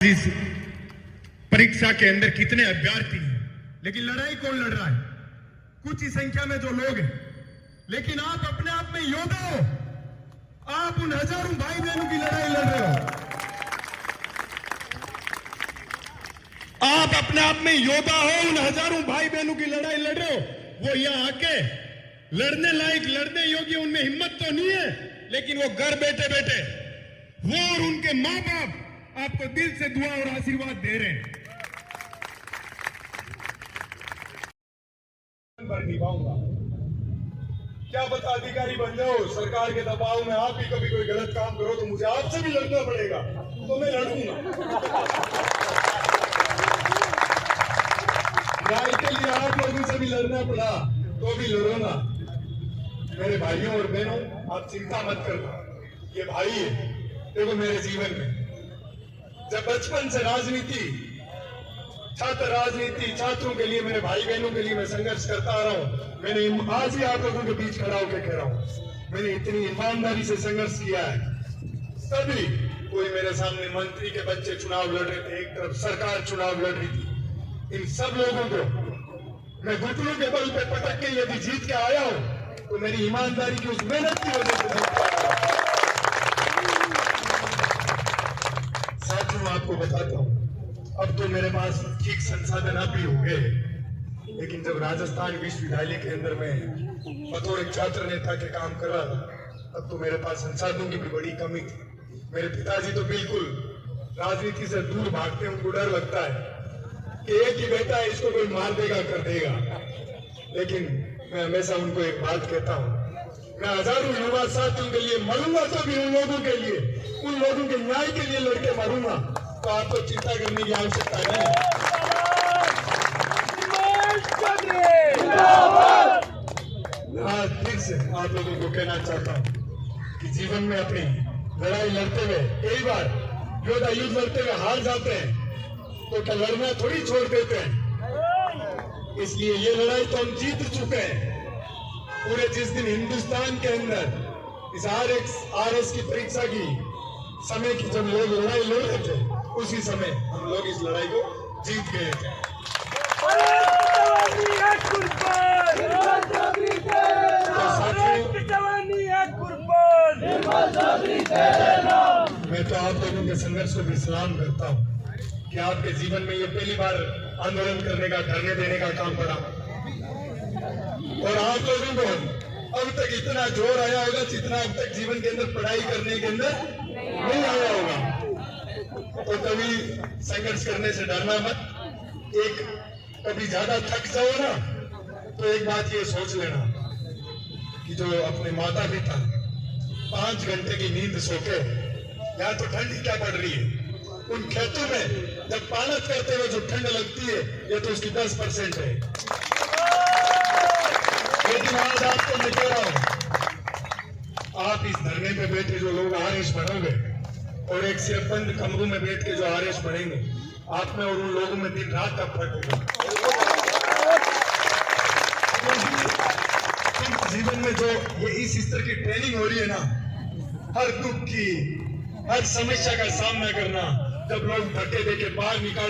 इस परीक्षा के अंदर कितने अभ्यर्थी हैं, लेकिन लड़ाई कौन लड़ रहा है? कुछ ही संख्या में जो लोग हैं, लेकिन आप अपने आप में योद्धा हो। आप उन हजारों भाई बहनों की लड़ाई लड़ रहे हो। आप अपने आप में योद्धा हो, उन हजारों भाई बहनों की लड़ाई लड़ रहे हो। वो यहां आके लड़ने लायक, लड़ने योग्य उनमें हिम्मत तो नहीं है, लेकिन वो घर बैठे बैठे वो और उनके मां बाप आपको दिल से दुआ और आशीर्वाद दे रहे हैं। निभाऊंगा, क्या पता अधिकारी बन जाओ, सरकार के दबाव में आप भी कभी कोई गलत काम करो तो मुझे आपसे भी लड़ना पड़ेगा, तो मैं लड़ूंगा। न्याय के लिए आप लोगों से भी लड़ना पड़ा तो भी लड़ूंगा। मेरे भाइयों और बहनों, आप चिंता मत करना, ये भाई है। देखो मेरे जीवन में जब बचपन से राजनीति, छात्र राजनीति, छात्रों के लिए, मेरे भाई बहनों के लिए मैं संघर्ष करता आ रहा हूं। मैंने आज ही आप लोगों के बीच खड़ा होकर कह रहा हूं, मैंने इतनी ईमानदारी से संघर्ष किया है। तभी कोई मेरे सामने मंत्री के बच्चे चुनाव लड़ रहे थे, एक तरफ सरकार चुनाव लड़ रही थी। इन सब लोगों को मैं घुटनों के बल पे पटक के यदि जीत के आया हूं तो मेरी ईमानदारी की उस मेहनत की वजह से जीत के आया हूं। साथियों, आपको बताता हूं, अब तो मेरे पास ठीक संसाधन आप ही हो गए, लेकिन जब राजस्थान विश्वविद्यालय के अंदर मैं बतौर एक छात्र नेता के काम कर रहा था, तब तो मेरे पास संसाधनों की भी बड़ी कमी थी। मेरे पिताजी तो बिल्कुल राजनीति से दूर भागते हैं, उनको डर लगता है कि एक ही बेटा है, इसको कोई मार देगा, कर देगा। लेकिन मैं हमेशा उनको एक बात कहता हूँ, मैं हजारों युवा साथियों के लिए मरूंगा तो भी उन लोगों के लिए, उन लोगों के न्याय के लिए लड़के मरूंगा। तो आपको चिंता करने की आवश्यकता नहीं है। आज फिर से आप लोगों को कहना चाहता हूं कि जीवन में अपनी लड़ाई लड़ते हुए कई बार योद्धा युद्ध लड़ते हुए हार जाते हैं, तो क्या लड़ना थोड़ी छोड़ देते हैं। इसलिए ये लड़ाई तो हम जीत चुके हैं। पूरे जिस दिन हिंदुस्तान के अंदर इस RS की परीक्षा की समय की जब लोग लड़ाई लड़ रहे थे, उसी समय हम लोग इस लड़ाई को जीत गए थे। मैं तो आप लोगों के संघर्ष को भी सलाम करता हूँ कि आपके जीवन में ये पहली बार आंदोलन करने का, धरने देने का काम पड़ा, और आप लोगों को अब तक इतना जोर आया होगा जितना अब तक जीवन के अंदर पढ़ाई करने के अंदर नहीं आया होगा। तो कभी संघर्ष करने से डरना मत। एक कभी ज्यादा थक जाओ ना, तो एक बात ये सोच लेना कि जो अपने माता पिता 5 घंटे की नींद सोते, या तो ठंड क्या पड़ रही है, उन खेतों में जब पालक करते हुए जो ठंड लगती है, ये तो उसकी 10% है। लेकिन आज आपको मैं कह रहा हूं, आप इस धरने पे बैठे जो लोग RS बनोगे, और एक सिर्फ बंद कमरों में बैठ के जो RS बनेंगे, आप में और उन लोगों में दिन रात का फर्क होगा। जीवन में जो ये इस स्तर की ट्रेनिंग हो रही है ना, हर दुख की, हर समस्या का सामना करना, जब लोग धक्के देके बाहर निकाल